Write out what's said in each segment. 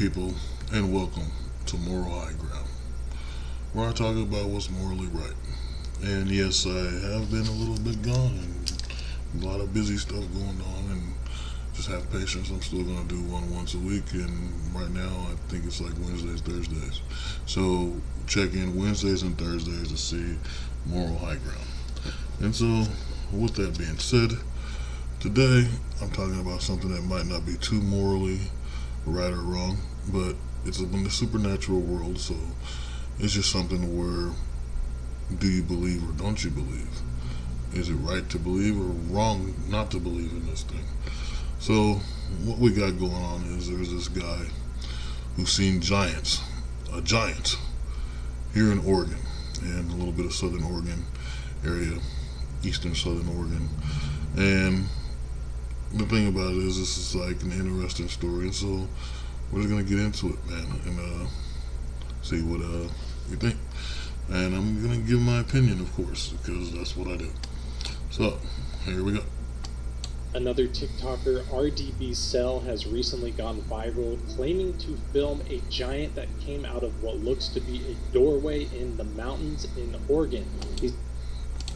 people, and welcome to Moral High Ground, where I talk about what's morally right. And yes, I have been a little bit gone and a lot of busy stuff going on, and just have patience. I'm still going to do one once a week, and right now I think it's like Wednesdays, Thursdays. So check in Wednesdays and Thursdays to see Moral High Ground. And so, with that being said, today I'm talking about something that might not be too morally right or wrong, but it's in the supernatural world, so it's just something where do you believe or don't you believe? Is it right to believe or wrong not to believe in this thing? So what we got going on is there's this guy who's seen giants, a giant, here in Oregon and a little bit of southern Oregon area, eastern southern Oregon. And the thing about it is this is like an interesting story, and so we're just gonna get into it, man, and see what you think. And I'm gonna give my opinion, of course, because that's what I do. So here we go. Another TikToker, RDB Cell, has recently gone viral, claiming to film a giant that came out of what looks to be a doorway in the mountains in Oregon. He's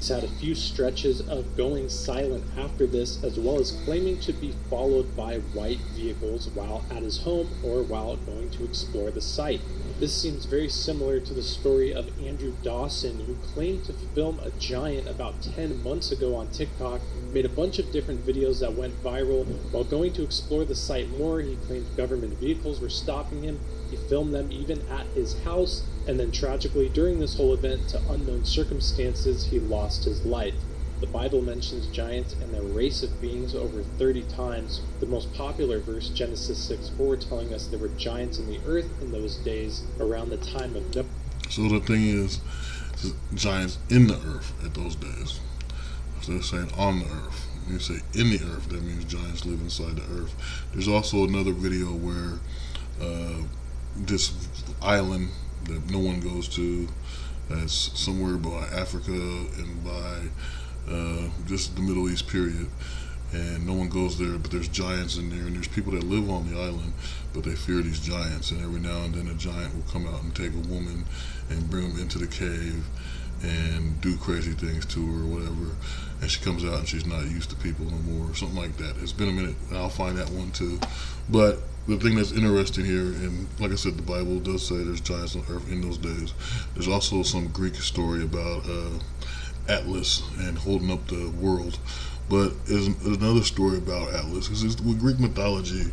had a few stretches of going silent after this, as well as claiming to be followed by white vehicles while at his home or while going to explore the site. This seems very similar to the story of Andrew Dawson, who claimed to film a giant about 10 months ago on TikTok, made a bunch of different videos that went viral. While going to explore the site more, he claimed government vehicles were stopping him. He filmed them even at his house, and then tragically during this whole event, to unknown circumstances, he lost his life. The Bible mentions giants and their race of beings over 30 times, the most popular verse, Genesis 6:4, telling us there were giants in the earth in those days around the time of Noah. So the thing is, giants in the earth at those days. So they're saying on the earth. When you say in the earth, that means giants live inside the earth. There's also another video where this island that no one goes to, that's somewhere by Africa and by just the Middle East period, and no one goes there, but there's giants in there, and there's people that live on the island, but they fear these giants, and every now and then a giant will come out and take a woman and bring them into the cave and do crazy things to her or whatever, and she comes out and she's not used to people no more, or something like that. It's been a minute, and I'll find that one too. But the thing that's interesting here, and like I said, the Bible does say there's giants on earth in those days. There's also some Greek story about Atlas and holding up the world. But there's another story about Atlas, because with Greek mythology,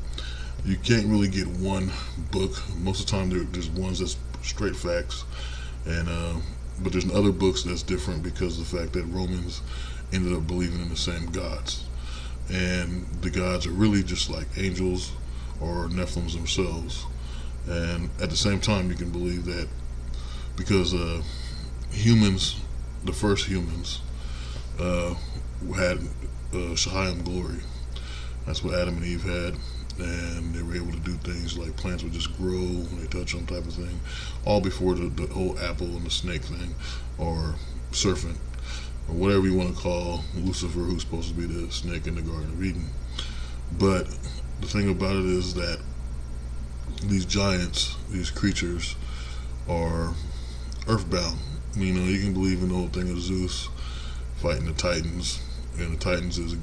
you can't really get one book. Most of the time there's ones that's straight facts, and but there's other books that's different because of the fact that Romans ended up believing in the same gods, and the gods are really just like angels or Nephilims themselves. And at the same time, you can believe that because humans, the first humans, had Shahayim glory. That's what Adam and Eve had, and they were able to do things like plants would just grow when they touch them, type of thing, all before the whole apple and the snake thing, or serpent, or whatever you want to call Lucifer, who's supposed to be the snake in the Garden of Eden. But the thing about it is that these giants, these creatures, are earthbound. You know, you can believe in the whole thing of Zeus fighting the Titans, and the Titans is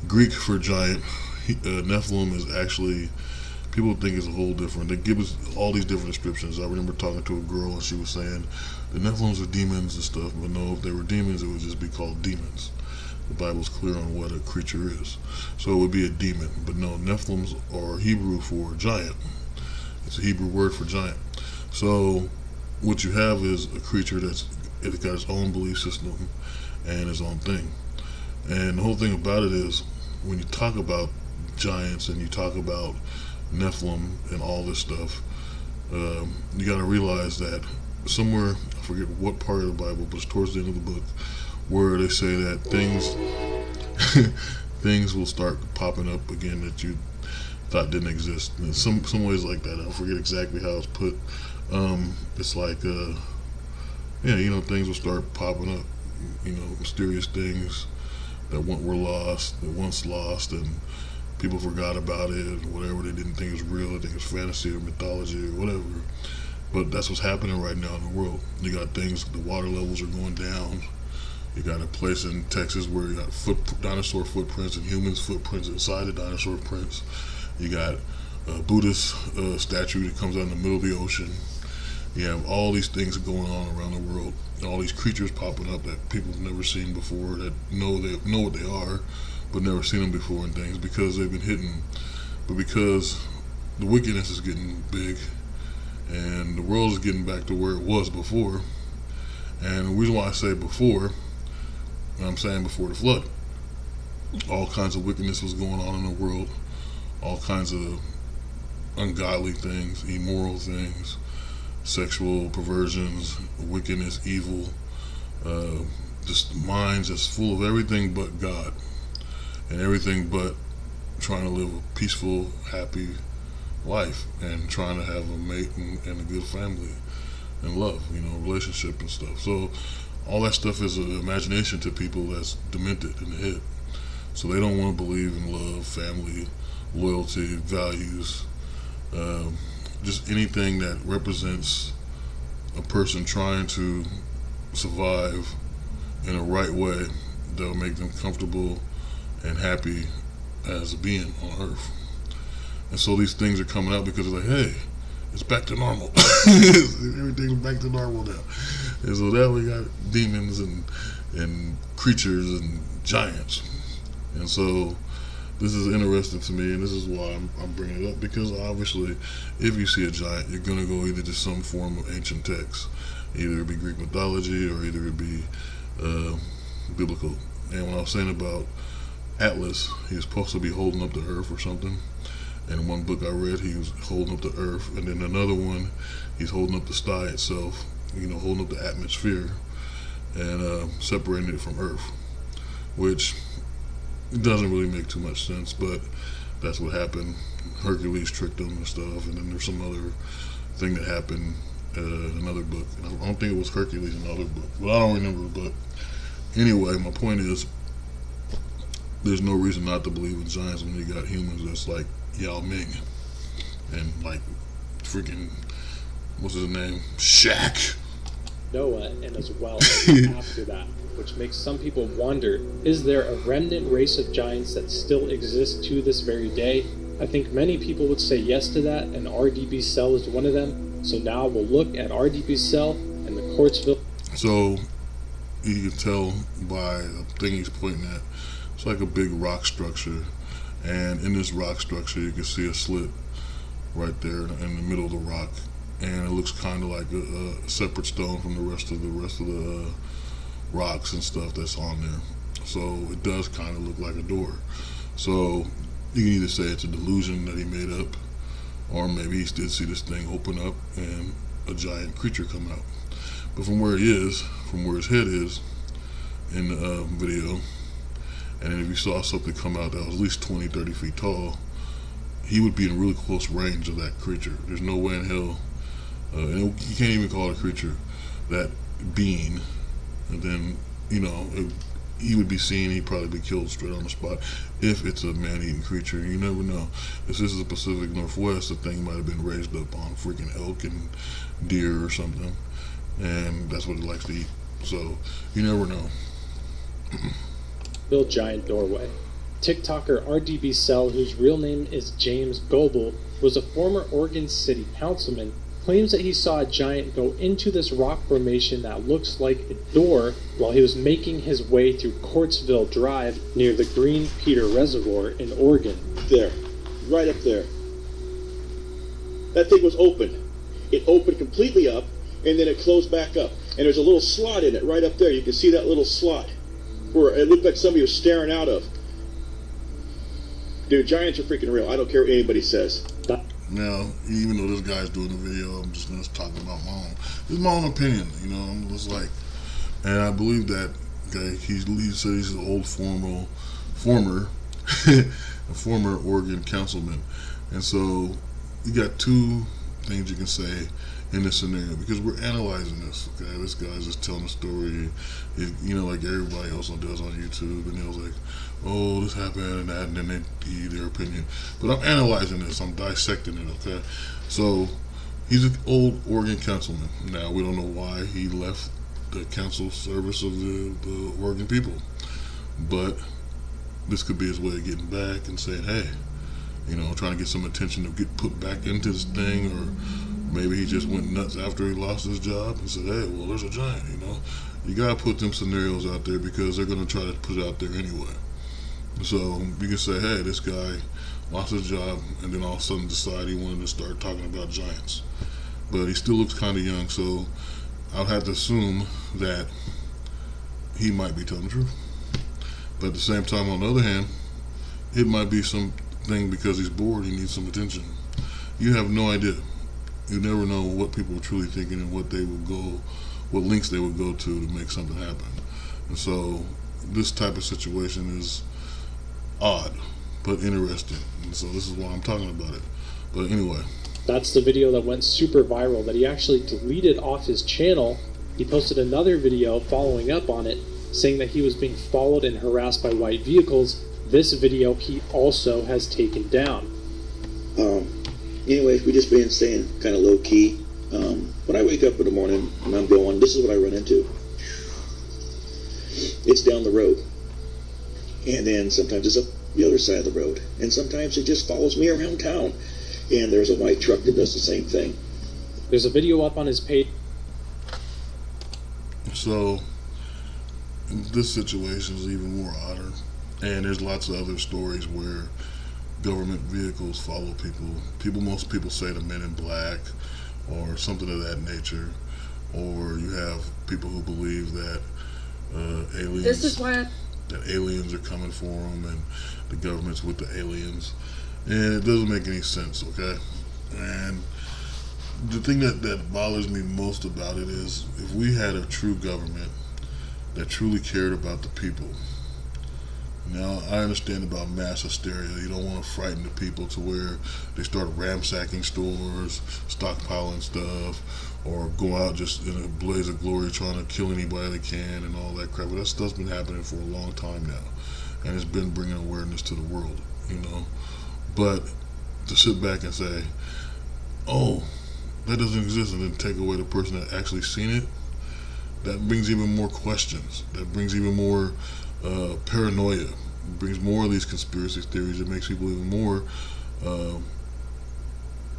Greek for giant. Nephilim is actually, people think it's a whole different, they give us all these different descriptions. I remember talking to a girl and she was saying the Nephilims are demons and stuff, but no, if they were demons it would just be called demons. The Bible's clear on what a creature is, so it would be a demon. But no, Nephilims are Hebrew for giant. It's a Hebrew word for giant. So what you have is a creature it's got its own belief system and its own thing. And the whole thing about it is, when you talk about giants and you talk about Nephilim and all this stuff, you got to realize that somewhere, I forget what part of the Bible, but it's towards the end of the book, where they say that things will start popping up again that you thought didn't exist. And in some ways like that, I forget exactly how it's put. It's like things will start popping up, mysterious things that were once lost, and people forgot about it, or whatever. They didn't think it was real. They think it's fantasy or mythology or whatever. But that's what's happening right now in the world. You got things, the water levels are going down. You got a place in Texas where you got dinosaur footprints and humans footprints inside the dinosaur prints. You got a Buddhist statue that comes out in the middle of the ocean. You have all these things going on around the world. All these creatures popping up that people have never seen before, that know what they are, but never seen them before, and things because they've been hidden. But because the wickedness is getting big, and the world is getting back to where it was before. And the reason why I say before, I'm saying before the flood, all kinds of wickedness was going on in the world, all kinds of ungodly things, immoral things, sexual perversions, wickedness, evil, just minds just full of everything but God, and everything but trying to live a peaceful, happy life, and trying to have a mate and a good family and love, relationship and stuff. So all that stuff is an imagination to people that's demented in the head. So they don't want to believe in love, family, loyalty, values, just anything that represents a person trying to survive in a right way that'll make them comfortable and happy as a being on Earth. And so these things are coming out because they're like, hey, it's back to normal. Everything's back to normal now. And so now we got demons and creatures and giants. And so this is interesting to me, and this is why I'm bringing it up, because obviously if you see a giant, you're going to go either to some form of ancient text. Either it be Greek mythology or either it be biblical. And when I was saying about Atlas, he was supposed to be holding up the earth or something. And one book I read, he was holding up the earth, and then another one, he's holding up the sky itself, holding up the atmosphere and separating it from Earth, which doesn't really make too much sense, but that's what happened. Hercules tricked him and stuff, and then there's some other thing that happened in another book. I don't think it was Hercules in another book, but I don't remember. But anyway, my point is, there's no reason not to believe in giants when you got humans that's like Yao Ming and like freaking, what's his name, Shaq, Noah, and as well as after that, which makes some people wonder, is there a remnant race of giants that still exists to this very day? I think many people would say yes to that, and RDB Cell is one of them. So now we'll look at RDB Cell and the Quartzville. So you can tell by the thing he's pointing at, it's like a big rock structure, and in this rock structure you can see a slit right there in the middle of the rock, and it looks kind of like a separate stone from the rest of the rocks and stuff that's on there. So it does kind of look like a door. So you can either say it's a delusion that he made up, or maybe he did see this thing open up and a giant creature come out. But from where he is, from where his head is in the video, and if you saw something come out that was at least 20-30 feet tall, he would be in really close range of that creature. There's no way in hell, and you can't even call it a creature, that being, and then he would be seen, he'd probably be killed straight on the spot if it's a man-eating creature. You never know. If this is the Pacific Northwest, the thing might have been raised up on freaking elk and deer or something, and that's what it likes to eat. So you never know. Bill Giant Doorway. TikToker RDB Cell, whose real name is James Goebel, was a former Oregon City councilman, claims that he saw a giant go into this rock formation that looks like a door while he was making his way through Quartzville Drive near the Green Peter Reservoir in Oregon. There, right up there. That thing was open. It opened completely up, and then it closed back up. And there's a little slot in it right up there. You can see that little slot where it looked like somebody was staring out of. Dude, giants are freaking real. I don't care what anybody says. Now, even though this guy's doing the video, I'm just talking about this is my own opinion, I'm just like, and I believe that, okay, he said he's an old former Oregon councilman, and so you got two things you can say in this scenario, because we're analyzing this. Okay, this guy's just telling a story, like everybody else does on YouTube, and they'll like, oh, this happened and that, and then they give their opinion. But I'm analyzing this. I'm dissecting it. Okay, so he's an old Oregon councilman. Now we don't know why he left the council service of the Oregon people, but this could be his way of getting back and saying, hey, trying to get some attention to get put back into this thing, or maybe he just went nuts after he lost his job and said, hey, well, there's a giant. You gotta put them scenarios out there because they're gonna try to put it out there anyway. So you can say, hey, this guy lost his job and then all of a sudden decide he wanted to start talking about giants, but he still looks kind of young, so I'll have to assume that he might be telling the truth. But at the same time, on the other hand, it might be something because he's bored, he needs some attention. You have no idea. You never know what people are truly thinking and what links they would go to make something happen. And so this type of situation is odd, but interesting. And so this is why I'm talking about it. But anyway. That's the video that went super viral that he actually deleted off his channel. He posted another video following up on it, saying that he was being followed and harassed by white vehicles. This video he also has taken down. Anyways, we just been staying kind of low key. When I wake up in the morning and I'm going, this is what I run into. It's down the road. And then sometimes it's up the other side of the road. And sometimes it just follows me around town. And there's a white truck that does the same thing. There's a video up on his page. So this situation is even more odder. And there's lots of other stories where government vehicles follow people. Most people say the Men in Black or something of that nature. Or you have people who believe that aliens. This is why that aliens are coming for them and the government's with the aliens. And it doesn't make any sense, okay? And the thing that bothers me most about it is if we had a true government that truly cared about the people. Now, I understand about mass hysteria. You don't want to frighten the people to where they start ransacking stores, stockpiling stuff, or go out just in a blaze of glory trying to kill anybody they can and all that crap. But that stuff's been happening for a long time now. And it's been bringing awareness to the world, But to sit back and say, oh, that doesn't exist, and then take away the person that actually seen it, that brings even more questions. That brings even more paranoia. It brings more of these conspiracy theories. It makes people even more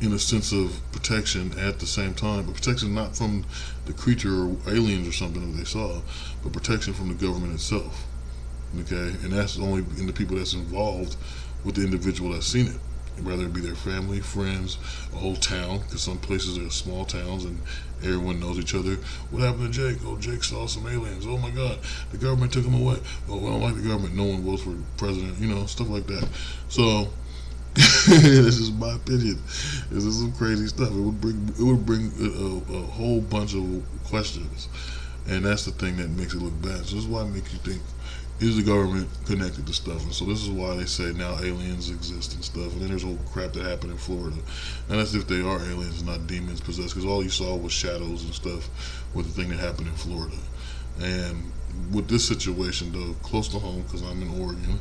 in a sense of protection at the same time. But protection not from the creature or aliens or something that they saw, but protection from the government itself. Okay? And that's only in the people that's involved with the individual that's seen it. Whether it be their family, friends, a whole town, because some places are small towns and everyone knows each other. What happened to Jake? Oh, Jake saw some aliens. Oh my God, the government took him away. Oh, we don't like the government. No one votes for president. Stuff like that. So this is my opinion. This is some crazy stuff. It would bring a whole bunch of questions, and that's the thing that makes it look bad. So this is why it makes you think, is the government connected to stuff? And so this is why they say now aliens exist and stuff. And then there's whole crap that happened in Florida. And that's if they are aliens, not demons possessed, because all you saw was shadows and stuff with the thing that happened in Florida. And with this situation, though, close to home, because I'm in Oregon,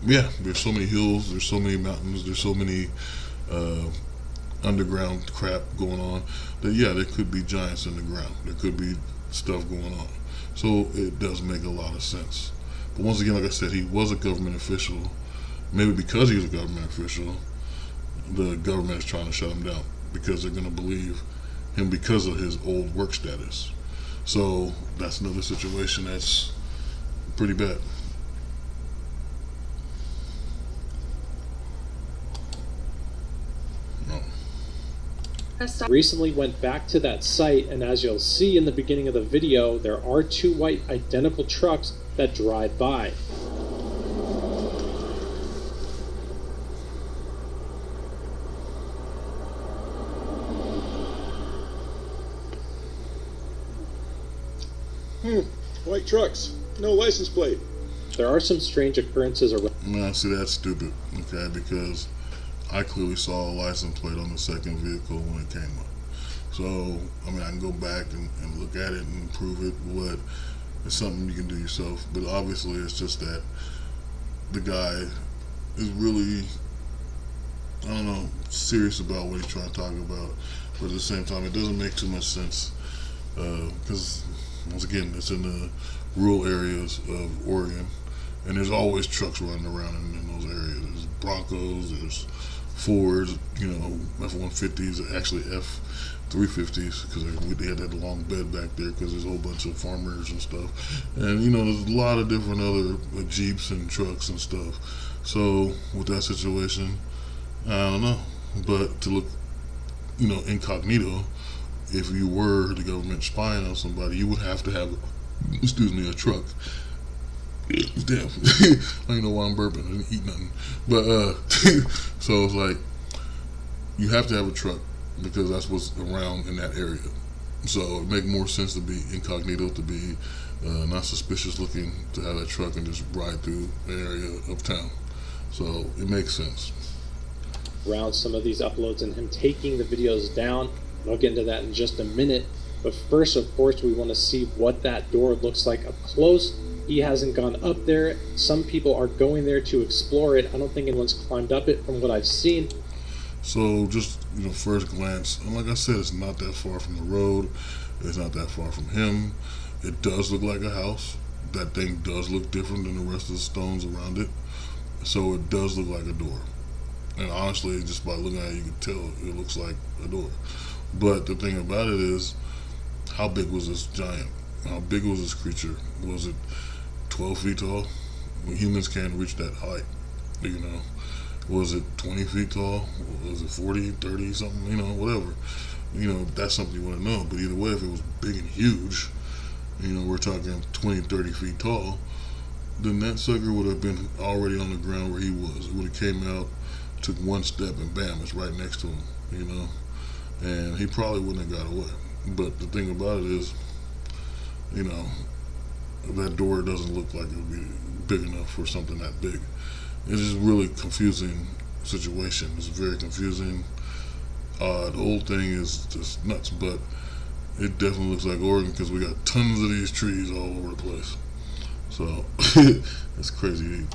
there's so many hills, there's so many mountains, there's so many underground crap going on that, there could be giants in the ground. There could be stuff going on. So it does make a lot of sense. But once again, like I said, he was a government official. Maybe because he was a government official, the government is trying to shut him down because they're going to believe him because of his old work status. So that's another situation that's pretty bad. Recently went back to that site, and as you'll see in the beginning of the video, there are two white identical trucks that drive by. White trucks, no license plate. There are some strange occurrences around. Now, see, that's stupid, okay, because I clearly saw a license plate on the second vehicle when it came up. So, I mean, I can go back and look at it and prove it, but it's something you can do yourself. But obviously, it's just that the guy is really, I don't know, serious about what he's trying to talk about. But at the same time, it doesn't make too much sense because, once again, it's in the rural areas of Oregon, and there's always trucks running around in those areas. There's Broncos, there's Fords, F-150s, actually F-350s, because they had that long bed back there because there's a whole bunch of farmers and stuff. And, there's a lot of different other Jeeps and trucks and stuff. So, with that situation, I don't know. But to look, incognito, if you were the government spying on somebody, you would have to have, a truck. Damn, I don't know why I'm burping. I didn't eat nothing. But, so it's like, you have to have a truck because that's what's around in that area. So it makes more sense to be incognito, to be not suspicious looking, to have that truck and just ride through the area of town. So it makes sense. Around some of these uploads and him taking the videos down. I'll get into that in just a minute. But first, of course, we want to see what that door looks like up close. He hasn't gone up there. Some people are going there to explore it. I don't think anyone's climbed up it from what I've seen. So just, first glance, and like I said, it's not that far from the road. It's not that far from him. It does look like a house. That thing does look different than the rest of the stones around it. So it does look like a door. And honestly, just by looking at it, you can tell it looks like a door. But the thing about it is, how big was this giant? How big was this creature? Was it 12 feet tall? Well, humans can't reach that height, Was it 20 feet tall? Was it 40, 30, something, whatever. That's something you want to know. But either way, if it was big and huge, we're talking 20, 30 feet tall, then that sucker would have been already on the ground where he was. It would have came out, took one step, and bam, it's right next to him, and he probably wouldn't have got away. But the thing about it is, that door doesn't look like it would be big enough for something that big. It's just really confusing situation. It's very confusing. The whole thing is just nuts, but it definitely looks like Oregon because we got tons of these trees all over the place. So it's crazy,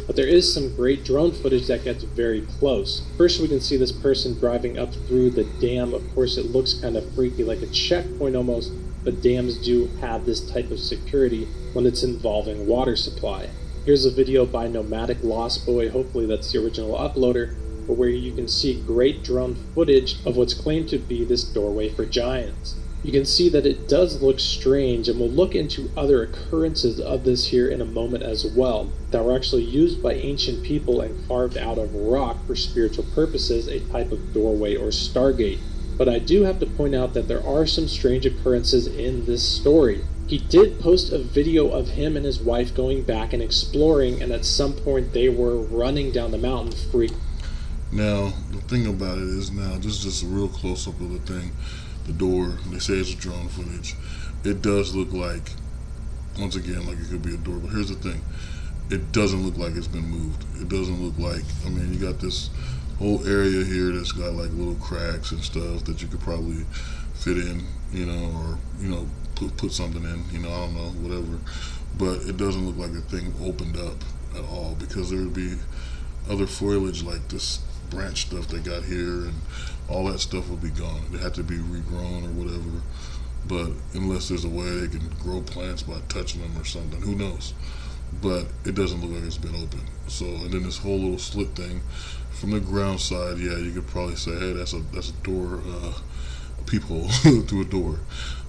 But there is some great drone footage that gets very close. First, we can see this person driving up through the dam. Of course, it looks kind of freaky, like a checkpoint almost, but dams do have this type of security when it's involving water supply. Here's a video by Nomadic Lost Boy, hopefully that's the original uploader, where you can see great drone footage of what's claimed to be this doorway for giants. You can see that it does look strange, and we'll look into other occurrences of this here in a moment as well, that were actually used by ancient people and carved out of rock for spiritual purposes, a type of doorway or stargate. But I do have to point out that there are some strange occurrences in this story. He did post a video of him and his wife going back and exploring, and at some point they were running down the mountain free. Now, the thing about it is now, just a real close-up of the thing. The door, they say it's drone footage. It does look like, once again, like it could be a door, but here's the thing. It doesn't look like it's been moved. It doesn't look like, you got this whole area here that's got like little cracks and stuff that you could probably fit in, or, put something in, I don't know, whatever. But it doesn't look like the thing opened up at all, because there would be other foliage like this branch stuff they got here, and all that stuff would be gone. It had to be regrown or whatever. But unless there's a way they can grow plants by touching them or something, who knows? But it doesn't look like it's been opened. So, and then this whole little slit thing from the ground side, yeah, you could probably say, hey, that's a door, a peephole through a door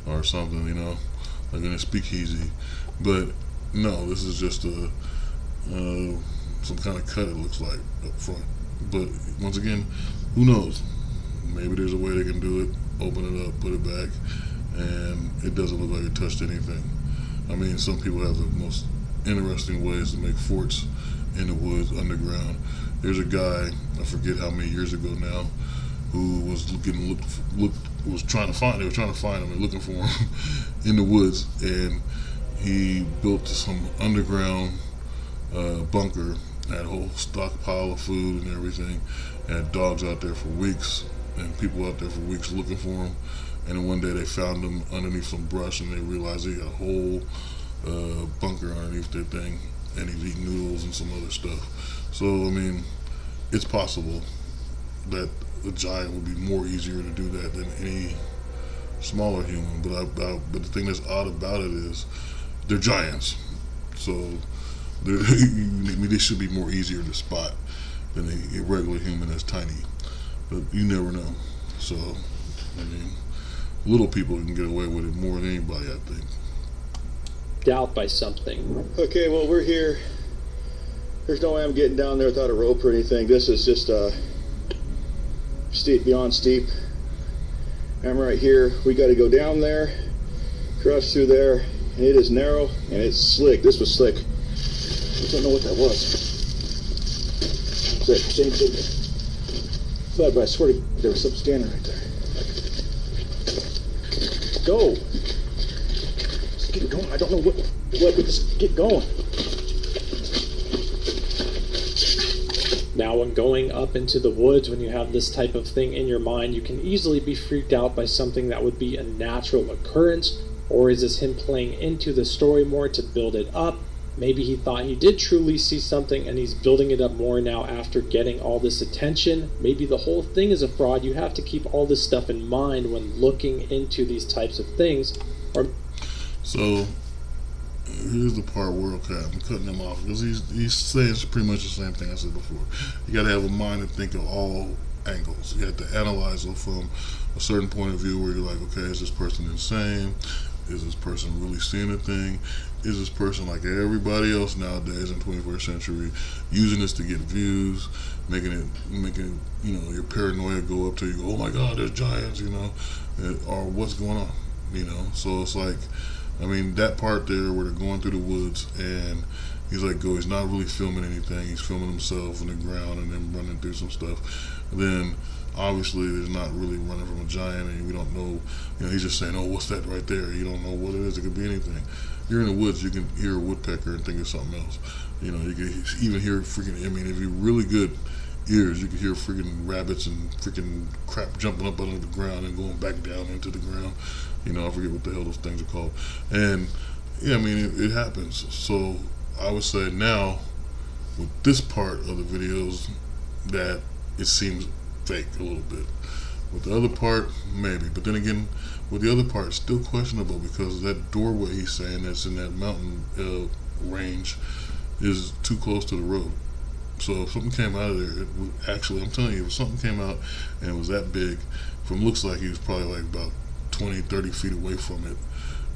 or something, like in a speakeasy. But no, this is just some kind of cut, it looks like, up front. But once again, who knows? Maybe there's a way they can do it, open it up, put it back, and it doesn't look like it touched anything. Some people have the most interesting ways to make forts in the woods, underground. There's a guy, I forget how many years ago now, who was trying to find him and looking for him in the woods, and he built some underground bunker had a whole stockpile of food and everything, had dogs out there for weeks, and people out there for weeks looking for him. And then one day they found him underneath some brush, and they realized he got a whole bunker underneath their thing, and he's eating noodles and some other stuff. So I mean, it's possible that a giant would be more easier to do that than any smaller human. But the thing that's odd about it is they're giants, so they should be more easier to spot than a regular human that's tiny. But you never know. So I mean, little people can get away with it more than anybody, I think. Doubt by something. Okay, well, we're here. There's no way I'm getting down there without a rope or anything. This is just steep, beyond steep. I'm right here. We got to go down there, cross through there, and it is narrow and it's slick. This was slick. I don't know what that was. It's that same thing. But I swear to God, there was something standing right there. Go. Just get going. I don't know what, but just get going. Now, when going up into the woods, when you have this type of thing in your mind, you can easily be freaked out by something that would be a natural occurrence. Or is this him playing into the story more to build it up? Maybe he thought he did truly see something and he's building it up more now after getting all this attention. Maybe the whole thing is a fraud. You have to keep all this stuff in mind when looking into these types of things. So here's the part where, okay, I'm cutting him off because he's saying pretty much the same thing I said before. You got to have a mind and think of all angles. You have to analyze it from a certain point of view where you're like, okay, is this person insane? Is this person really seeing a thing? Is this person like everybody else nowadays in the 21st century using this to get views, making you know, your paranoia go up to you, oh my God, there's giants, you know, or what's going on, you know? So it's like, I mean, that part there where they're going through the woods and he's like, he's not really filming anything. He's filming himself on the ground and then running through some stuff. And then obviously there's not really running from a giant, and we don't know, you know, he's just saying, oh, what's that right there? You don't know what it is. It could be anything. You're in the woods, you can hear a woodpecker and think of something else. You know, you can even hear freaking, I mean, if you're really good ears, you can hear freaking rabbits and freaking crap jumping up out of the ground and going back down into the ground. You know, I forget what the hell those things are called. And yeah, I mean, it happens. So I would say now with this part of the videos that it seems fake a little bit. With the other part, maybe. But then again, with the other part, it's still questionable because that doorway he's saying that's in that mountain range is too close to the road. So if something came out of there, it would actually, I'm telling you, if something came out and it was that big, from looks like he was probably like about 20, 30 feet away from it.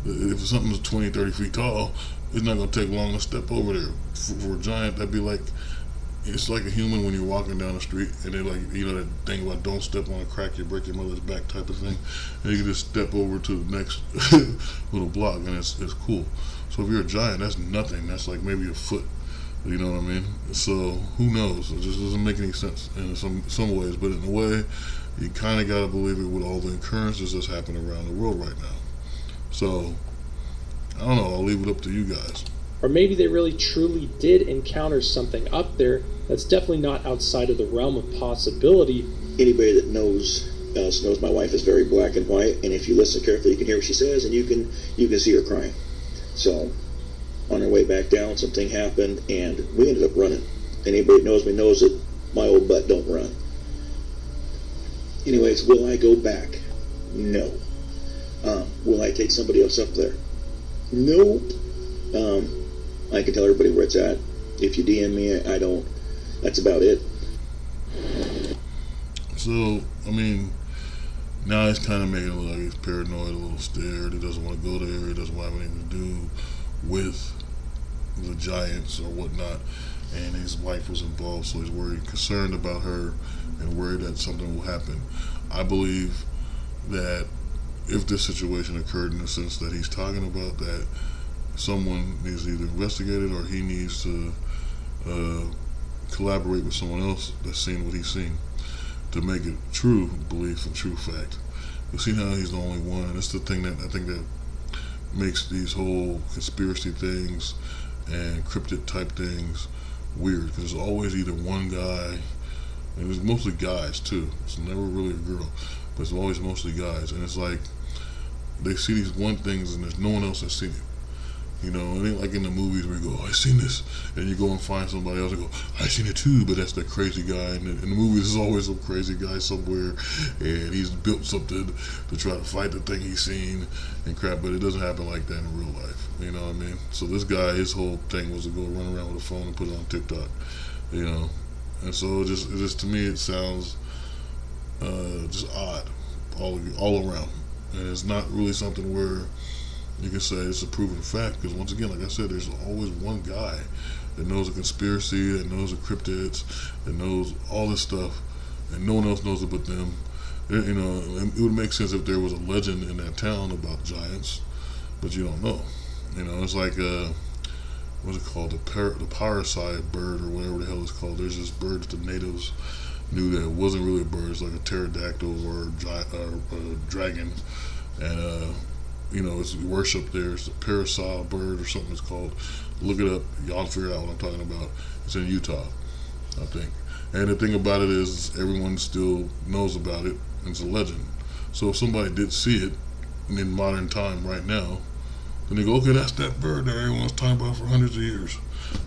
If something's 20, 30 feet tall, it's not going to take long to step over there. For a giant, that'd be like, it's like a human when you're walking down the street and they're like, you know, that thing about don't step on a crack, you break your mother's back type of thing. And you can just step over to the next little block and it's cool. So if you're a giant, that's nothing. That's like maybe a foot. You know what I mean? So who knows? It just doesn't make any sense in some ways. But in a way, you kind of got to believe it with all the occurrences that's happening around the world right now. So I don't know. I'll leave it up to you guys. Or maybe they really truly did encounter something up there that's definitely not outside of the realm of possibility. Anybody that knows us knows my wife is very black and white, and if you listen carefully, you can hear what she says, and you can see her crying. So on our way back down, something happened, and we ended up running. Anybody that knows me knows that my old butt don't run. Anyways, will I go back? No. Will I take somebody else up there? Nope. I can tell everybody where it's at. If you DM me, I don't. That's about it. So, I mean, now he's kind of making it look like he's paranoid, a little scared. He doesn't want to go there. He doesn't want anything to do with the giants or whatnot. And his wife was involved, so he's worried, concerned about her, and worried that something will happen. I believe that if this situation occurred in the sense that he's talking about, that someone needs to either investigate it or he needs to collaborate with someone else that's seen what he's seen to make it true belief and true fact. You see how he's the only one, and it's the thing that I think that makes these whole conspiracy things and cryptid type things weird because there's always either one guy, and it's mostly guys too. It's never really a girl, but it's always mostly guys. And it's like they see these one things and there's no one else that's seen it. You know, it ain't like in the movies where you go, oh, I seen this, and you go and find somebody else and go, I seen it too, but that's the crazy guy. And in the movies, there's always some crazy guy somewhere, and he's built something to try to fight the thing he's seen and crap. But it doesn't happen like that in real life. You know what I mean? So this guy, his whole thing was to go run around with a phone and put it on TikTok. You know, and so it just to me, it sounds just odd all around, and it's not really something where you can say it's a proven fact, because once again, like I said, there's always one guy that knows a conspiracy, that knows the cryptids, that knows all this stuff, and no one else knows it but them. You know, it would make sense if there was a legend in that town about giants, but you don't know. You know, it's like what's it called, the parasite bird or whatever the hell it's called. There's this bird that the natives knew that it wasn't really a bird. It's like a pterodactyl or a dragon, and you know, it's worshipped there. It's a parasol bird or something it's called. Look it up. Y'all figure out what I'm talking about. It's in Utah, I think. And the thing about it is everyone still knows about it. And it's a legend. So if somebody did see it in modern time right now, then they go, okay, that's that bird that everyone was talking about for hundreds of years.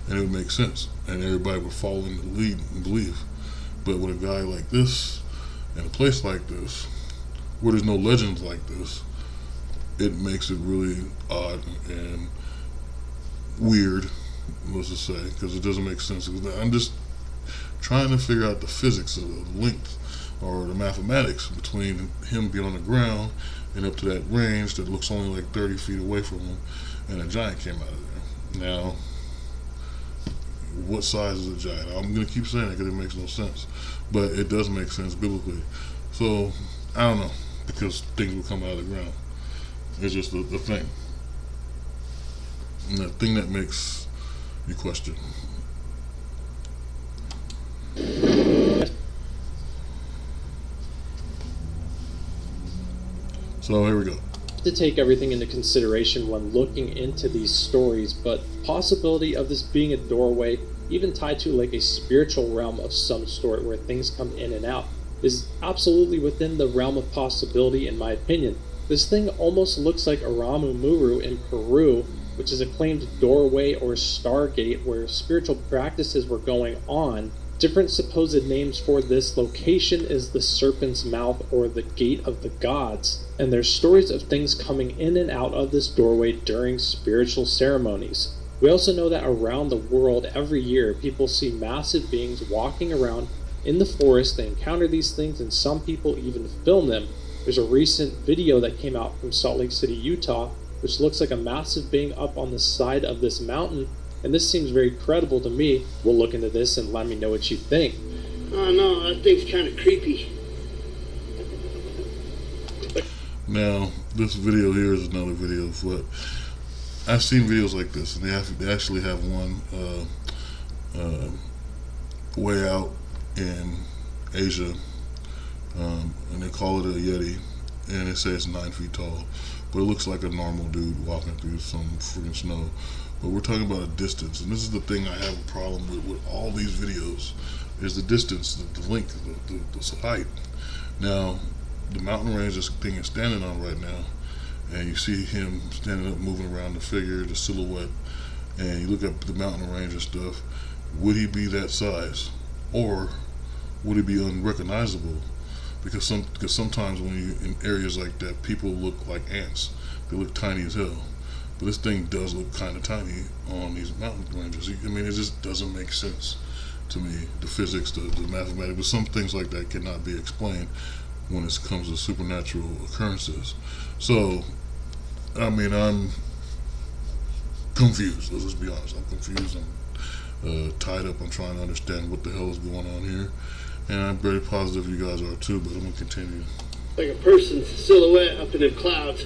And it would make sense. And everybody would follow in the lead and believe. But with a guy like this, and a place like this, where there's no legends like this, it makes it really odd and weird, let's just say, because it doesn't make sense. I'm just trying to figure out the physics of the length or the mathematics between him being on the ground and up to that range that looks only like 30 feet away from him, and a giant came out of there. Now, what size is a giant? I'm going to keep saying it because it makes no sense, but it does make sense biblically. So, I don't know, because things will come out of the ground. It's just the thing. And that thing that makes you question. So here we go. To take everything into consideration when looking into these stories, but possibility of this being a doorway, even tied to like a spiritual realm of some sort where things come in and out, is absolutely within the realm of possibility in my opinion. This thing almost looks like Aramumuru in Peru, which is a claimed doorway or stargate where spiritual practices were going on. Different supposed names for this location is the Serpent's Mouth or the Gate of the Gods, and there's stories of things coming in and out of this doorway during spiritual ceremonies. We also know that around the world every year people see massive beings walking around in the forest. They encounter these things and some people even film them. There's a recent video that came out from Salt Lake City, Utah, which looks like a massive being up on the side of this mountain, and this seems very credible to me. We'll look into this and let me know what you think. Oh no, that thing's kind of creepy. Now, this video here is another video of what I've seen videos like this, and they actually have one way out in Asia, and they call it a Yeti, and it says 9 feet tall, but it looks like a normal dude walking through some freaking snow. But we're talking about a distance, and this is the thing I have a problem with all these videos, is the distance, the length, the height. Now, the mountain range this thing is standing on right now, and you see him standing up, moving around the figure, the silhouette, and you look up the mountain range and stuff, would he be that size? Or would he be unrecognizable? Because sometimes when you in areas like that, people look like ants. They look tiny as hell. But this thing does look kind of tiny on these mountain ranges. I mean, it just doesn't make sense to me. The physics, the mathematics, but some things like that cannot be explained when it comes to supernatural occurrences. So, I mean, I'm confused. Let's just be honest. I'm confused. I'm tied up. I'm trying to understand what the hell is going on here. And I'm very positive you guys are too, but I'm going to continue. Like a person's silhouette up in the clouds.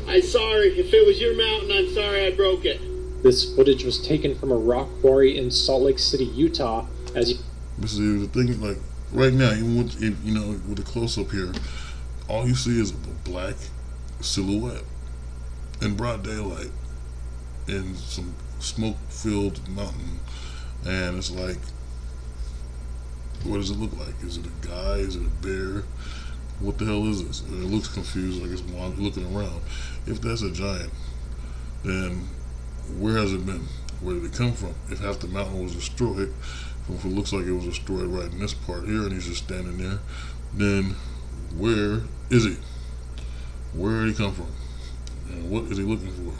I'm sorry. If it was your mountain, I'm sorry I broke it. This footage was taken from a rock quarry in Salt Lake City, Utah. As you This is the thing, like, right now, even with, you know, with the close-up here, all you see is a black silhouette in broad daylight. in some smoke-filled mountain, and it's like, what does it look like? Is it a guy? Is it a bear? What the hell is this? And it looks confused, like it's looking around. If that's a giant, then where has it been? Where did it come from? If half the mountain was destroyed, if it looks like it was destroyed right in this part here, and he's just standing there, then where is he? Where did he come from? And what is he looking for?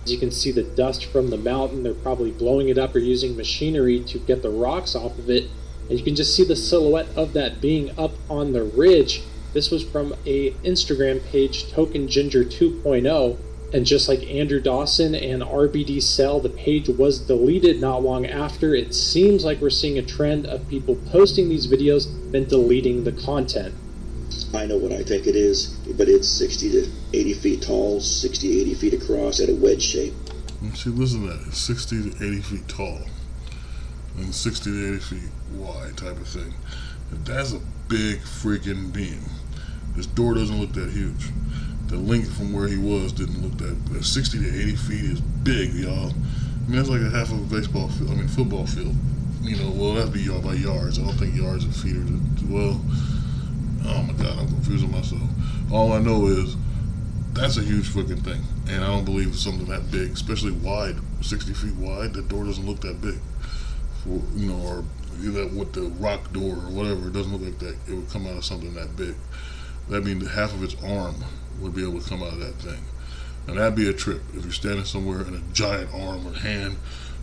You can see the dust from the mountain. They're probably blowing it up or using machinery to get the rocks off of it. And you can just see the silhouette of that being up on the ridge. This was from a Instagram page, Token Ginger 2.0. And just like Andrew Dawson and RBD Cell, the page was deleted not long after. It seems like we're seeing a trend of people posting these videos, then deleting the content. I know what I think it is, but it's 60 to 80 feet tall, 60, 80 feet across at a wedge shape. And see, listen to that. It's 60 to 80 feet tall and 60 to 80 feet wide type of thing. And that's a big freaking beam. This door doesn't look that huge. The length from where he was didn't look that. 60 to 80 feet is big, y'all. I mean, that's like a half of a baseball field. I mean, football field. You know, well, that'd be by yards. I don't think yards and feet are, well, oh my God, I'm confusing myself. All I know is that's a huge freaking thing. And I don't believe it's something that big, especially wide, 60 feet wide. The door doesn't look that big. For, you know, or that with the rock door or whatever, it doesn't look like that. It would come out of something that big. That means half of its arm would be able to come out of that thing. And that'd be a trip if you're standing somewhere and a giant arm or hand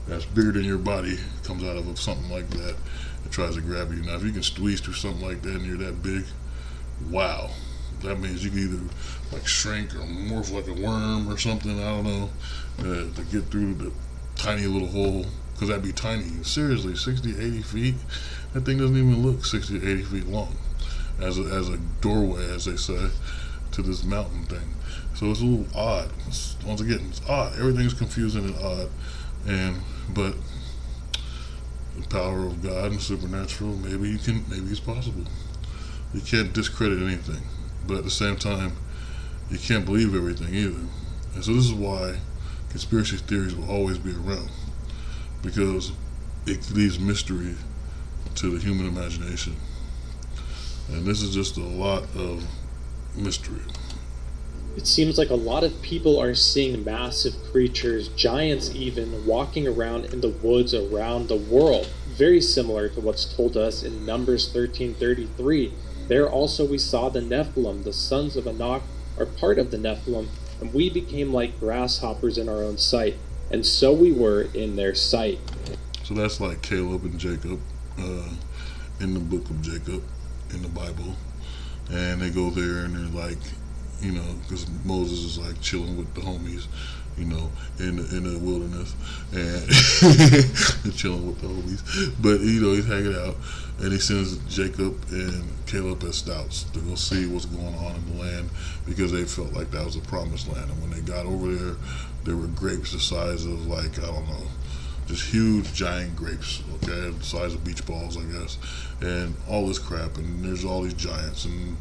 that's bigger than your body comes out of something like that and tries to grab you. Now, if you can squeeze through something like that and you're that big, wow. That means you can either like shrink or morph like a worm or something, I don't know, to get through the tiny little hole, because that'd be tiny. Seriously, 60, 80 feet? That thing doesn't even look 60, 80 feet long as a doorway, as they say, to this mountain thing. So it's a little odd. Once again, it's odd. Everything's confusing and odd. But the power of God and supernatural, maybe it's possible. You can't discredit anything, but at the same time, you can't believe everything either. And so this is why conspiracy theories will always be around, because it leaves mystery to the human imagination. And this is just a lot of mystery. It seems like a lot of people are seeing massive creatures, giants even, walking around in the woods around the world. Very similar to what's told to us in Numbers 13:33. There also we saw the Nephilim, the sons of Anak, are part of the Nephilim, and we became like grasshoppers in our own sight, and so we were in their sight. So that's like Caleb and Jacob in the book of Jacob in the Bible. And they go there and they're like, you know, because Moses is like chilling with the homies, you know, in the wilderness, and chilling with the homies. But, you know, he's hanging out, and he sends Jacob and Caleb as scouts to go see what's going on in the land, because they felt like that was the promised land. And when they got over there were grapes the size of, like, I don't know, just huge giant grapes, okay, the size of beach balls, I guess, and all this crap. And there's all these giants, and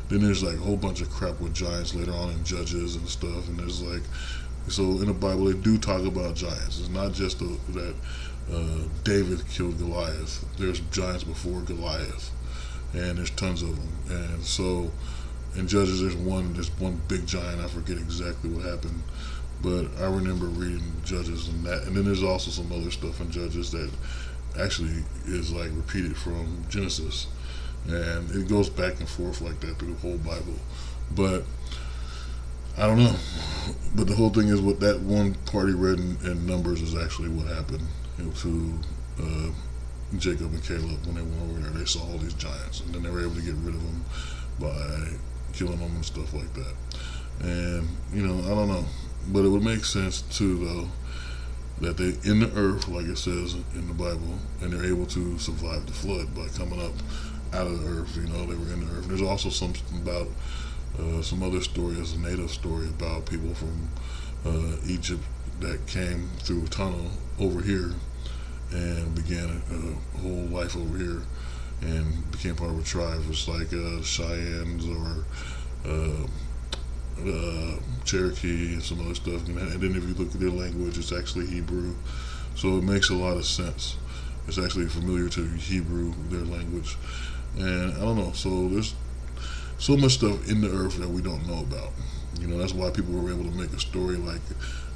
then there's like a whole bunch of crap with giants later on in Judges and stuff. And there's like, so in the Bible they do talk about giants. It's not just that David killed Goliath. There's giants before Goliath, and there's tons of them. And so in Judges there's one big giant. I forget exactly what happened, but I remember reading Judges and that. And then there's also some other stuff in Judges that actually is like repeated from Genesis, and it goes back and forth like that through the whole Bible. But I don't know. But the whole thing is, what that one party read in Numbers is actually what happened to Jacob and Caleb when they went over there. They saw all these giants, and then they were able to get rid of them by killing them and stuff like that. And, you know, I don't know. But it would make sense too, though, that they in the earth, like it says in the Bible, and they're able to survive the flood by coming up out of the earth. You know, they were in the earth. There's also something about some other story, as a native story, about people from Egypt that came through a tunnel over here and began a whole life over here and became part of a tribe. It's like Cheyennes or Cherokee and some other stuff. And then if you look at their language, it's actually Hebrew. So it makes a lot of sense. It's actually familiar to Hebrew, their language. And I don't know, so there's so much stuff in the earth that we don't know about. You know, that's why people were able to make a story like,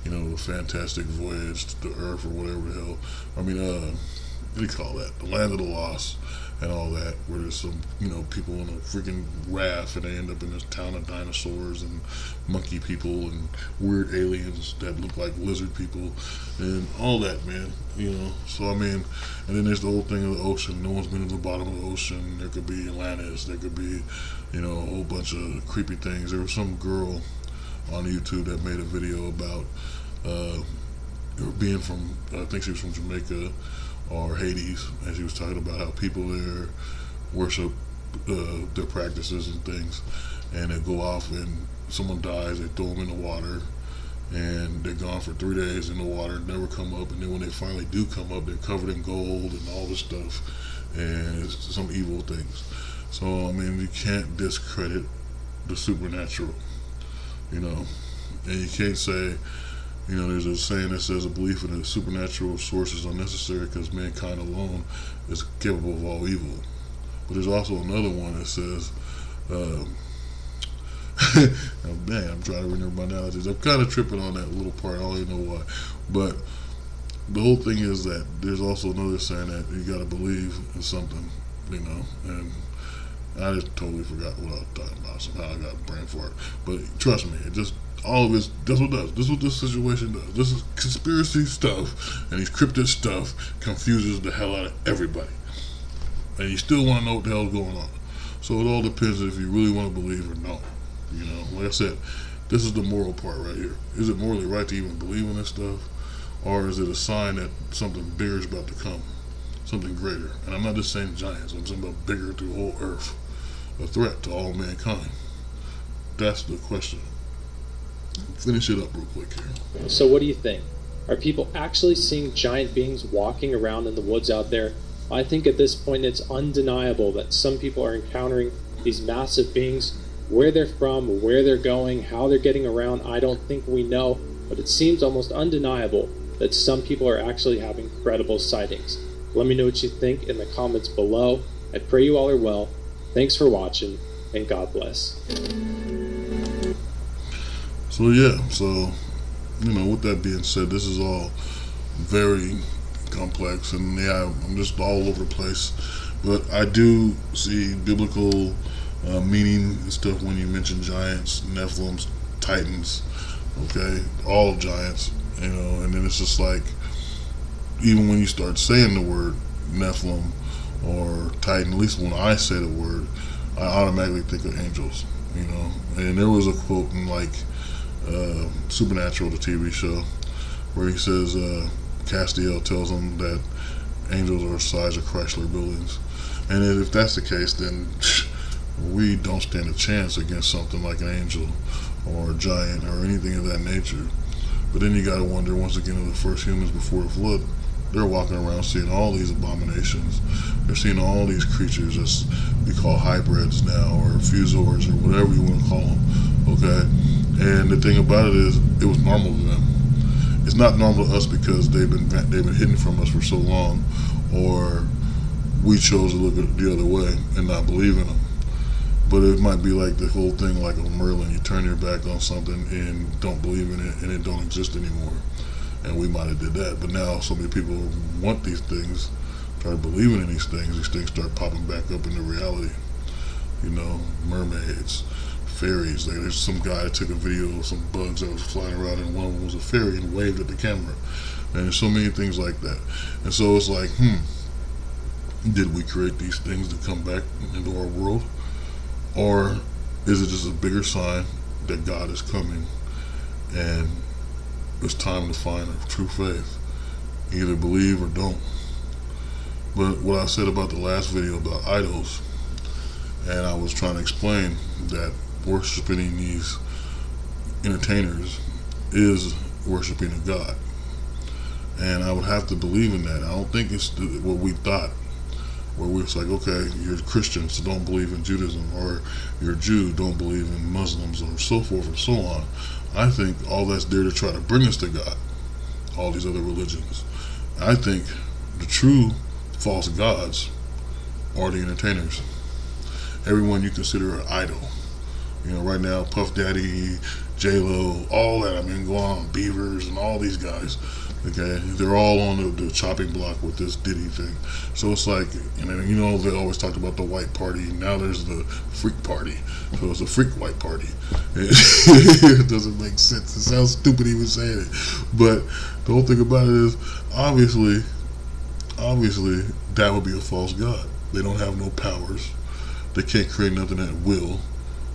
you know, the Fantastic Voyage to the Earth or whatever the hell. I mean, what do you call that? The Land of the Lost and all that, where there's some, you know, people on a freaking raft and they end up in this town of dinosaurs and monkey people and weird aliens that look like lizard people and all that, man. You know, so I mean, and then there's the whole thing of the ocean. No one's been to the bottom of the ocean. There could be Atlantis. There could be, you know, a whole bunch of creepy things. There was some girl on YouTube that made a video about being from, I think she was from Jamaica or Hades, and she was talking about how people there worship their practices and things, and they go off and someone dies, they throw them in the water, and they're gone for 3 days in the water, never come up, and then when they finally do come up, they're covered in gold and all this stuff, and it's some evil things. So I mean, you can't discredit the supernatural, you know, and you can't say, you know, there's a saying that says a belief in a supernatural source is unnecessary because mankind alone is capable of all evil. But there's also another one that says, oh, dang, I'm trying to remember my analogies. I'm kind of tripping on that little part. I don't even know why. But the whole thing is that there's also another saying that you got to believe in something, you know, and I just totally forgot what I was talking about. Somehow I got a brain fart. But trust me, it just, all of this, that's what it does. This is what this situation does. This is conspiracy stuff, and these cryptid stuff confuses the hell out of everybody. And you still want to know what the hell's going on. So it all depends if you really want to believe or not. You know, like I said, this is the moral part right here. Is it morally right to even believe in this stuff? Or is it a sign that something bigger is about to come? Something greater. And I'm not just saying giants. I'm saying about bigger to the whole earth. A threat to all mankind. That's the question. Finish it up real quick here. So what do you think? Are people actually seeing giant beings walking around in the woods out there? I think at this point it's undeniable that some people are encountering these massive beings. Where they're from, where they're going, how they're getting around, I don't think we know, but it seems almost undeniable that some people are actually having credible sightings. Let me know what you think in the comments below. I pray you all are well. Thanks for watching, and God bless. So yeah, so, you know, with that being said, this is all very complex, and yeah, I'm just all over the place, but I do see biblical meaning and stuff when you mention giants, Nephilims, Titans, okay, all giants, you know, and then it's just like, even when you start saying the word Nephilim or Titan, at least when I say the word, I automatically think of angels, you know. And there was a quote in like Supernatural, the TV show, where he says Castiel tells him that angels are the size of Chrysler buildings, and if that's the case, then we don't stand a chance against something like an angel or a giant or anything of that nature. But then you got to wonder, once again, the first humans before the flood, they're walking around seeing all these abominations. They're seeing all these creatures that we call hybrids now, or fusors, or whatever you want to call them, okay? And the thing about it is, it was normal to them. It's not normal to us because they've been hidden from us for so long, or we chose to look at it the other way and not believe in them. But it might be like the whole thing, like a Merlin. You turn your back on something and don't believe in it, and it don't exist anymore. And we might have did that. But now so many people want these things, start believing in these things start popping back up into reality. You know, mermaids, fairies. Like, there's some guy that took a video of some bugs that was flying around, and one of them was a fairy and waved at the camera. And there's so many things like that. And so it's like, did we create these things to come back into our world? Or is it just a bigger sign that God is coming and it's time to find a true faith? Either believe or don't. But what I said about the last video about idols, and I was trying to explain that worshiping these entertainers is worshiping a God. And I would have to believe in that. I don't think it's what we thought where it's like, okay, you're a Christian, so don't believe in Judaism, or you're a Jew, don't believe in Muslims, or so forth and so on. I think all that's there to try to bring us to God, all these other religions. I think the true false gods are the entertainers. Everyone you consider an idol. You know, right now, Puff Daddy, J-Lo, all that, I mean, go on, Beavers and all these guys, okay, they're all on the chopping block with this Diddy thing. So it's like, and then, you know, they always talked about the white party. Now there's the freak party. So it's a freak white party. It doesn't make sense. It sounds stupid even saying it. But the whole thing about it is, obviously, that would be a false god. They don't have no powers. They can't create nothing at will.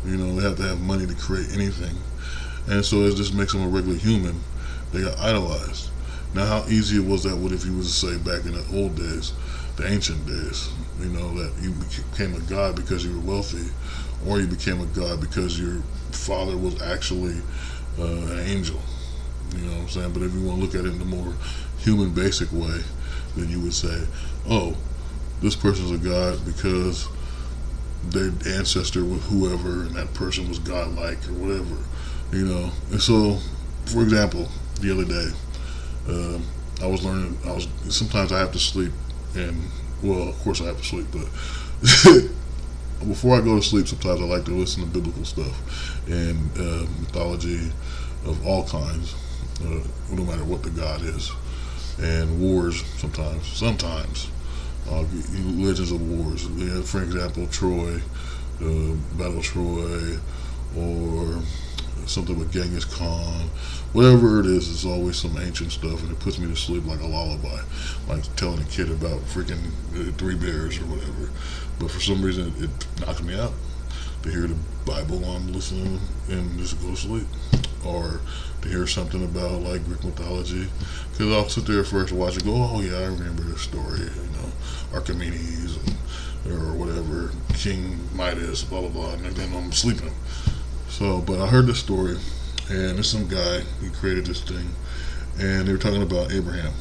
You know, they have to have money to create anything. And so it just makes them a regular human. They got idolized. Now, how easy it was that would if you was to say back in the old days, the ancient days, you know, that you became a god because you were wealthy, or you became a god because your father was actually an angel. You know what I'm saying? But if you want to look at it in a more human, basic way, then you would say, oh, this person's a god because their ancestor was whoever, and that person was godlike or whatever, you know. And so, for example, the other day, I was learning. Sometimes I have to sleep, and well, of course I have to sleep, but before I go to sleep, sometimes I like to listen to biblical stuff and mythology of all kinds, no matter what the god is, and wars. Sometimes. Legends of wars. Yeah, for example, Troy, Battle of Troy, or something with Genghis Khan. Whatever it is, it's always some ancient stuff, and it puts me to sleep like a lullaby, like telling a kid about freaking Three Bears or whatever. But for some reason, it knocks me out to hear the Bible while I'm listening and just go to sleep, or to hear something about like Greek mythology, because I'll sit there first, watch it, go, oh yeah, I remember this story, you know, Archimedes or whatever, King Midas, blah blah blah, and then I'm sleeping. So, but I heard this story, and there's some guy, he created this thing, and they were talking about Abraham,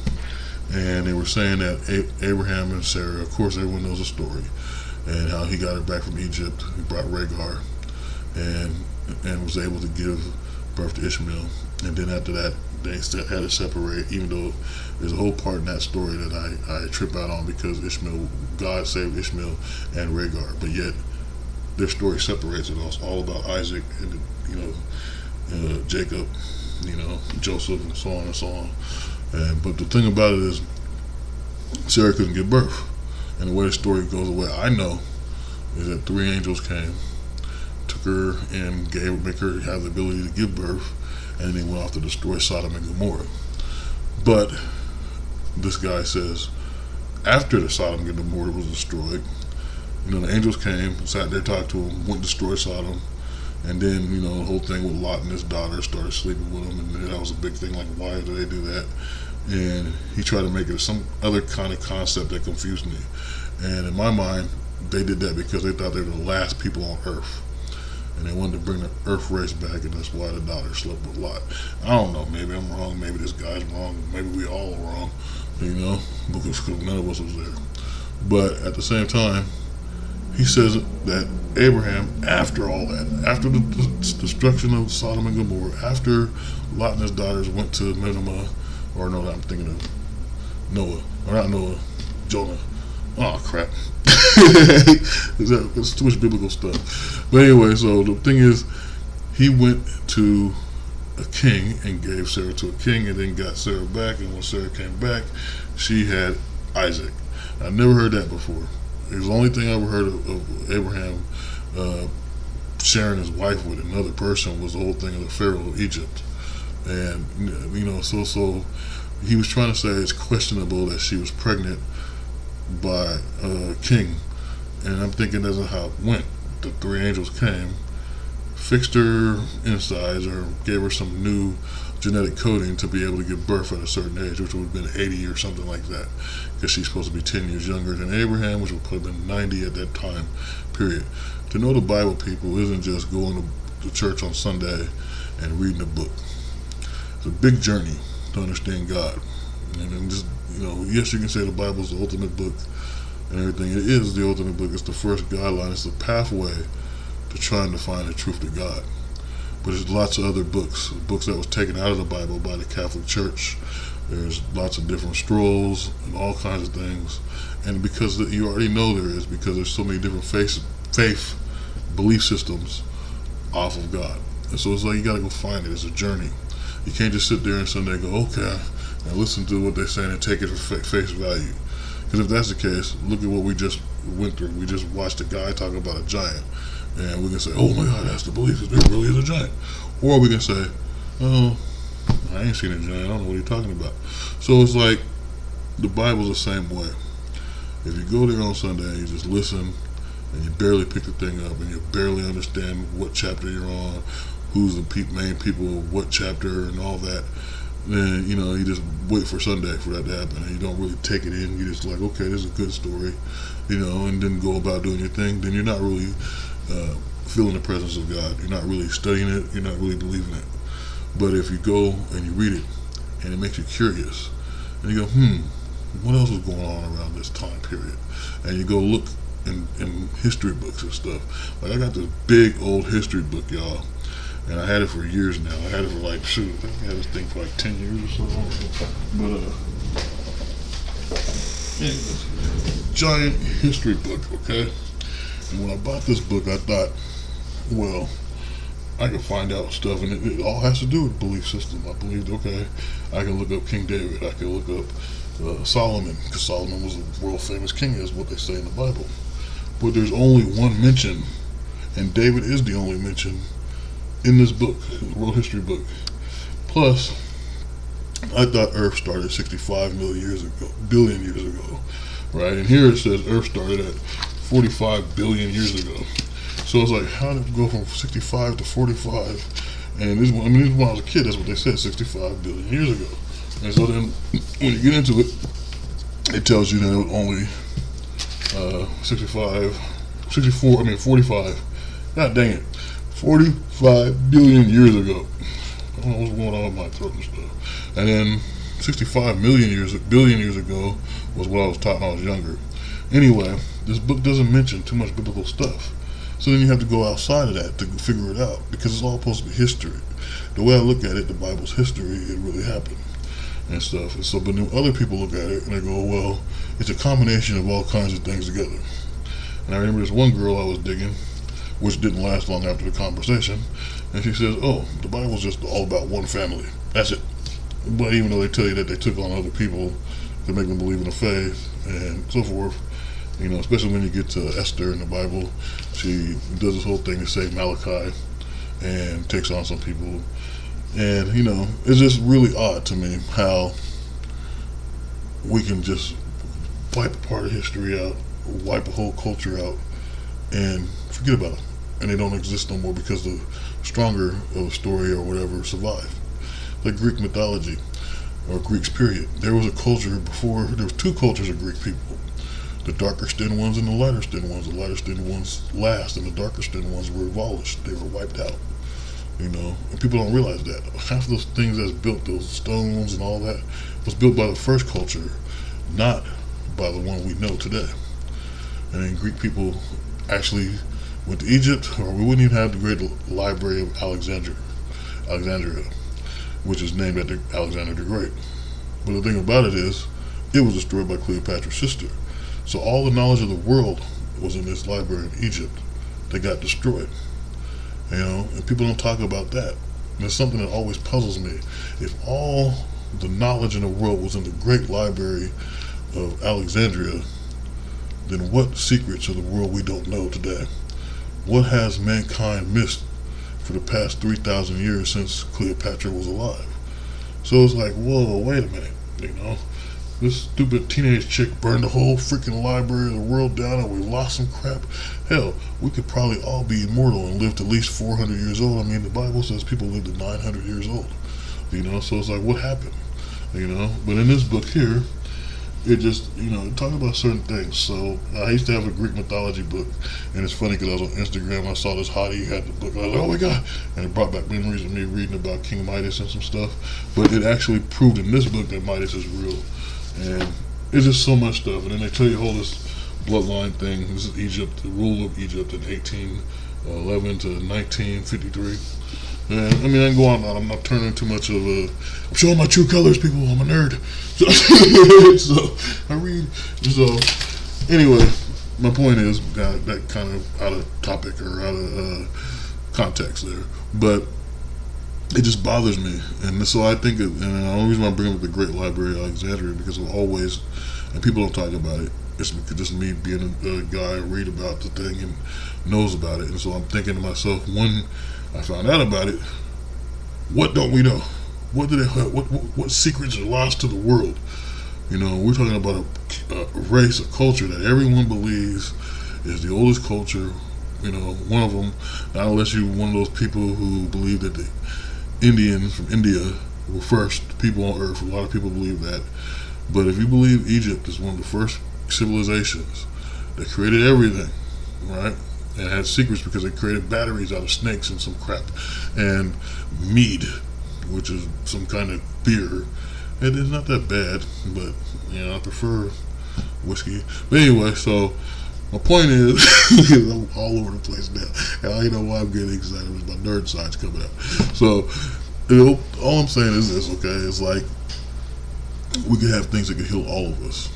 and they were saying that Abraham and Sarah, of course everyone knows the story, and how he got her back from Egypt. He brought Hagar, and was able to give birth to Ishmael. And then after that, they still had to separate, even though there's a whole part in that story that I trip out on, because God saved Ishmael and Hagar, but yet their story separates it. It's all about Isaac and, you know, Jacob, you know, Joseph, and so on and so on. But the thing about it is, Sarah couldn't give birth. And the way the story goes, the way I know, is that 3 angels came, took her and make her have the ability to give birth, and they went off to destroy Sodom and Gomorrah. But this guy says, after the Sodom and Gomorrah was destroyed, you know, the angels came, sat there, talked to him, went to destroy Sodom, and then, you know, the whole thing with Lot and his daughter started sleeping with him, and that was a big thing, like, why did they do that? And he tried to make it some other kind of concept that confused me. And in my mind, they did that because they thought they were the last people on Earth, and they wanted to bring the Earth race back, and that's why the daughter slept with Lot. I don't know, maybe I'm wrong, maybe this guy's wrong, maybe we all are wrong, you know, because none of us was there. But at the same time, he says that Abraham, after all that, after the destruction of Sodom and Gomorrah, after Lot and his daughters went to Nineveh, or no, I'm thinking of Noah, or not Noah, Jonah. Oh crap. It's too much biblical stuff. But anyway, so the thing is, he went to a king and gave Sarah to a king, and then got Sarah back, and when Sarah came back, she had Isaac. I never heard that before. It was the only thing I ever heard of Abraham sharing his wife with another person was the whole thing of the Pharaoh of Egypt. And, you know, so he was trying to say it's questionable that she was pregnant by a king. And I'm thinking that's not how it went. The 3 angels came, fixed her insides, or gave her some new genetic coding to be able to give birth at a certain age, which would have been 80 or something like that, because she's supposed to be 10 years younger than Abraham, which would have been 90 at that time period. To know the Bible, people, isn't just going to church on Sunday and reading a book. It's a big journey to understand God. And then just, you know, yes, you can say the Bible is the ultimate book, and everything. It is the ultimate book. It's the first guideline. It's the pathway to trying to find the truth to God. But there's lots of other books that was taken out of the Bible by the Catholic Church. There's lots of different scrolls and all kinds of things. And because you already know there is, because there's so many different faith belief systems off of God. And so it's like you got to go find it. It's a journey. You can't just sit there and Sunday go, okay, and listen to what they're saying and take it for face value. Because if that's the case, look at what we just went through. We just watched a guy talk about a giant. And we can say, oh my God, that's the belief. There really is a giant. Or we can say, oh, I ain't seen a giant. I don't know what you're talking about. So it's like the Bible's the same way. If you go there on Sunday and you just listen and you barely pick the thing up and you barely understand what chapter you're on, who's the main people, what chapter and all that, then, you know, you just wait for Sunday for that to happen and you don't really take it in. You just like, okay, this is a good story, you know, and then go about doing your thing. Then you're not really feeling the presence of God. You're not really studying it. You're not really believing it. But if you go and you read it and it makes you curious and you go, what else was going on around this time period? And you go look in history books and stuff. Like I got this big old history book, y'all, and I had it for years now. I had it for like, I think I had this thing for like 10 years or so. But giant history book, okay? And when I bought this book, I thought, well, I can find out stuff, and it all has to do with belief system. I believed, okay, I can look up King David. I can look up Solomon, because Solomon was a world famous king, is what they say in the Bible. But there's only one mention, and David is the only mention in this book, the world history book. Plus, I thought Earth started 65 billion years ago, right? And here it says Earth started at 45 billion years ago. So it's like, how did it go from 65 to 45? And this, when I was a kid, that's what they said, 45 billion years ago. And so then, when you get into it, it tells you that it was only 45. God dang it, 45 billion years ago. I don't know what's going on with my throat and stuff. And then 65 billion years ago was what I was taught when I was younger. Anyway, this book doesn't mention too much biblical stuff. So then you have to go outside of that to figure it out, because it's all supposed to be history. The way I look at it, the Bible's history, it really happened and stuff. And so, but then other people look at it and they go, well, it's a combination of all kinds of things together. And I remember this one girl I was digging, which didn't last long after the conversation, and she says, oh, the Bible's just all about one family. That's it. But even though they tell you that they took on other people to make them believe in the faith and so forth, you know, especially when you get to Esther in the Bible, she does this whole thing to save Malachi and takes on some people. And, you know, it's just really odd to me how we can just wipe a part of history out, wipe a whole culture out, and forget about them. And they don't exist no more because the stronger of a story or whatever survived. Like Greek mythology, or Greeks, period. There was a culture before, there was two cultures of Greek people. The darker skinned ones and the lighter skinned ones. The lighter skinned ones last, and the darker skinned ones were abolished. They were wiped out. You know, and people don't realize that. Half of those things that's built, those stones and all that, was built by the first culture, not by the one we know today. And then Greek people actually went to Egypt, or we wouldn't even have the great library of Alexandria, which is named after Alexander the Great. But the thing about it is, it was destroyed by Cleopatra's sister. So all the knowledge of the world was in this library in Egypt that got destroyed. You know, and people don't talk about that. And it's something that always puzzles me. If all the knowledge in the world was in the great library of Alexandria, then what secrets of the world we don't know today? What has mankind missed for the past 3,000 years since Cleopatra was alive? So it's like, whoa, wait a minute, you know? This stupid teenage chick burned the whole freaking library of the world down and we lost some crap. Hell, we could probably all be immortal and live to at least 400 years old. I mean, the Bible says people live to 900 years old. You know, so it's like, what happened? You know, but in this book here, it just, you know, talking about certain things. So I used to have a Greek mythology book, and it's funny because I was on Instagram and I saw this hottie who had the book. I was like, oh my God. And it brought back memories of me reading about King Midas and some stuff. But it actually proved in this book that Midas is real. And it's just so much stuff. And then they tell you all this bloodline thing. This is Egypt, the rule of Egypt in 1811 to 1953. And I mean, I can go on. I'm not turning too much of a. I'm showing my true colors, people. I'm a nerd. So I read. So anyway, my point is that kind of out of topic or out of context there, but it just bothers me. And so I think, and the only reason why I bring up the Great Library of Alexandria, because I've always, and people don't talk about it. It's just me being a guy who read about the thing and knows about it. And so I'm thinking to myself, when I found out about it, what don't we know? What secrets are lost to the world? You know, we're talking about a race, a culture that everyone believes is the oldest culture. You know, one of them, not unless you're one of those people who believe that the Indians from India were first people on Earth. A lot of people believe that. But if you believe Egypt is one of the first civilizations that created everything, right? And had secrets because they created batteries out of snakes and some crap, and mead, which is some kind of beer. And it's not that bad, but you know, I prefer whiskey. But anyway, so my point is, I'm all over the place now, and I know why I'm getting excited. It's my nerd side's coming out. So, you know, all I'm saying is this, okay? It's like we could have things that could heal all of us,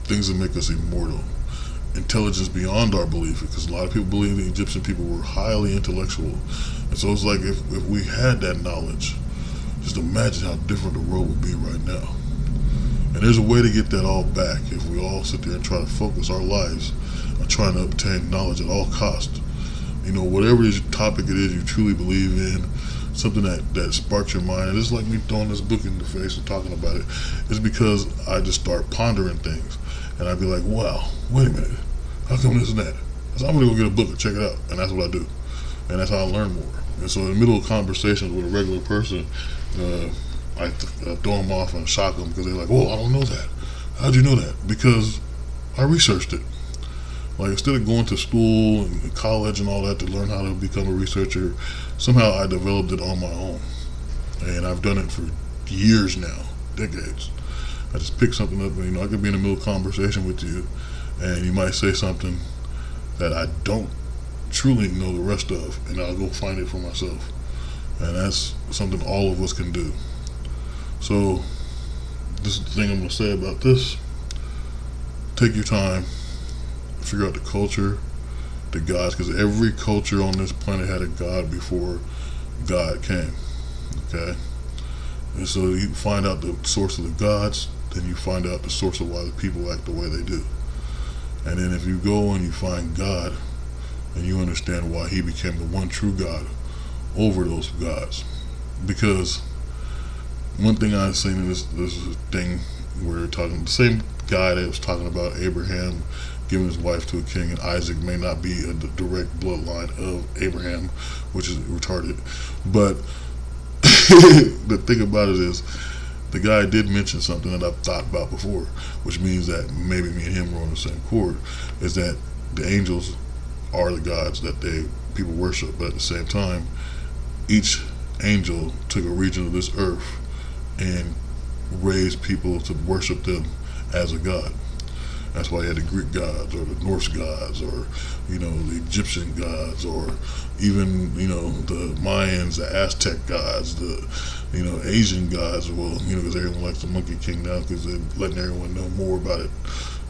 things that make us immortal, intelligence beyond our belief, because a lot of people believe the Egyptian people were highly intellectual. And so it's like if we had that knowledge, just imagine how different the world would be right now. And there's a way to get that all back if we all sit there and try to focus our lives on trying to obtain knowledge at all costs. You know, whatever topic it is you truly believe in, something that sparks your mind. And it's like me throwing this book in the face and talking about it. It's because I just start pondering things. And I'd be like, wow, wait a minute. How come this and that? So I'm going to go get a book and check it out. And that's what I do. And that's how I learn more. And so in the middle of conversations with a regular person, I throw them off and shock them because they're like, oh, I don't know that. How'd you know that? Because I researched it. Like, instead of going to school and college and all that to learn how to become a researcher, somehow I developed it on my own. And I've done it for years now, decades. I just pick something up, and, you know, I could be in the middle of a conversation with you, and you might say something that I don't truly know the rest of, and I'll go find it for myself. And that's something all of us can do. So, this is the thing I'm going to say about this. Take your time, figure out the culture, the gods, because every culture on this planet had a god before God came. Okay? And so you find out the source of the gods, then you find out the source of why the people act the way they do. And then if you go and you find God, and you understand why he became the one true God over those gods. Because one thing I've seen in this thing where they're talking, the same guy that was talking about Abraham giving his wife to a king, and Isaac may not be a direct bloodline of Abraham, which is retarded. But the thing about it is, the guy did mention something that I've thought about before, which means that maybe me and him were on the same chord, is that the angels are the gods that people worship, but at the same time, each angel took a region of this earth and raised people to worship them as a god. That's why you had the Greek gods, or the Norse gods, or, you know, the Egyptian gods, or even, you know, the Mayans, the Aztec gods, the, you know, Asian gods. Well, you know, because everyone likes the Monkey King now because they're letting everyone know more about it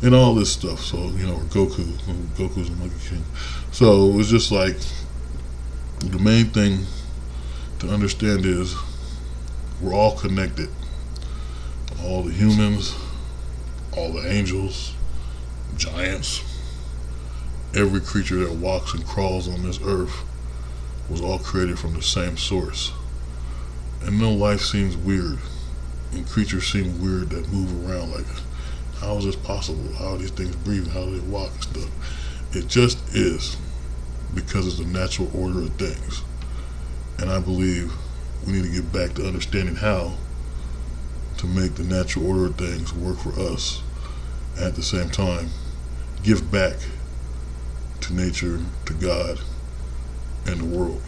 and all this stuff. So, you know, or Goku's the Monkey King. So it's just like, the main thing to understand is we're all connected. All the humans, all the angels, giants, every creature that walks and crawls on this earth was all created from the same source. And no, life seems weird, and creatures seem weird that move around. Like, how is this possible? How are these things breathing? How do they walk and stuff? It just is, because it's the natural order of things. And I believe we need to get back to understanding how to make the natural order of things work for us, and at the same time give back to nature, to God, and the world.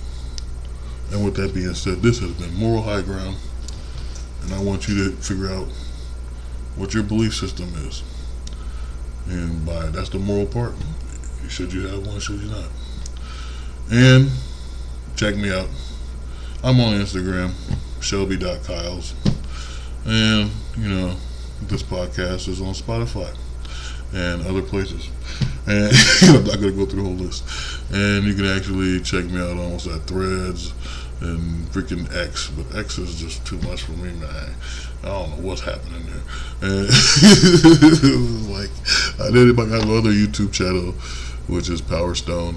And with that being said, this has been Moral High Ground, and I want you to figure out what your belief system is. And that's the moral part. Should you have one? Should you not? And check me out. I'm on Instagram, Shelby.Kyles. And, this podcast is on Spotify and other places. And I'm not going to go through the whole list. And you can actually check me out almost at Threads and freaking X. But X is just too much for me, man. I don't know what's happening there. And like, I got another YouTube channel, which is Power Stone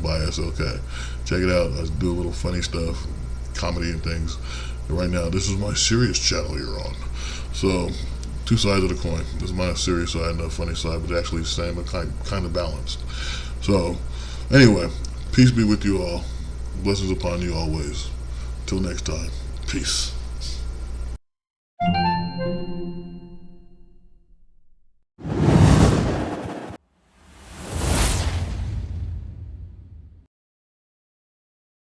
by SLK. Check it out. I do a little funny stuff, comedy and things. And right now, this is my serious channel you're on. So, two sides of the coin. This is my serious side and the funny side, but actually the same, but kind of balanced. So, anyway, peace be with you all. Blessings upon you always. Till next time. Peace.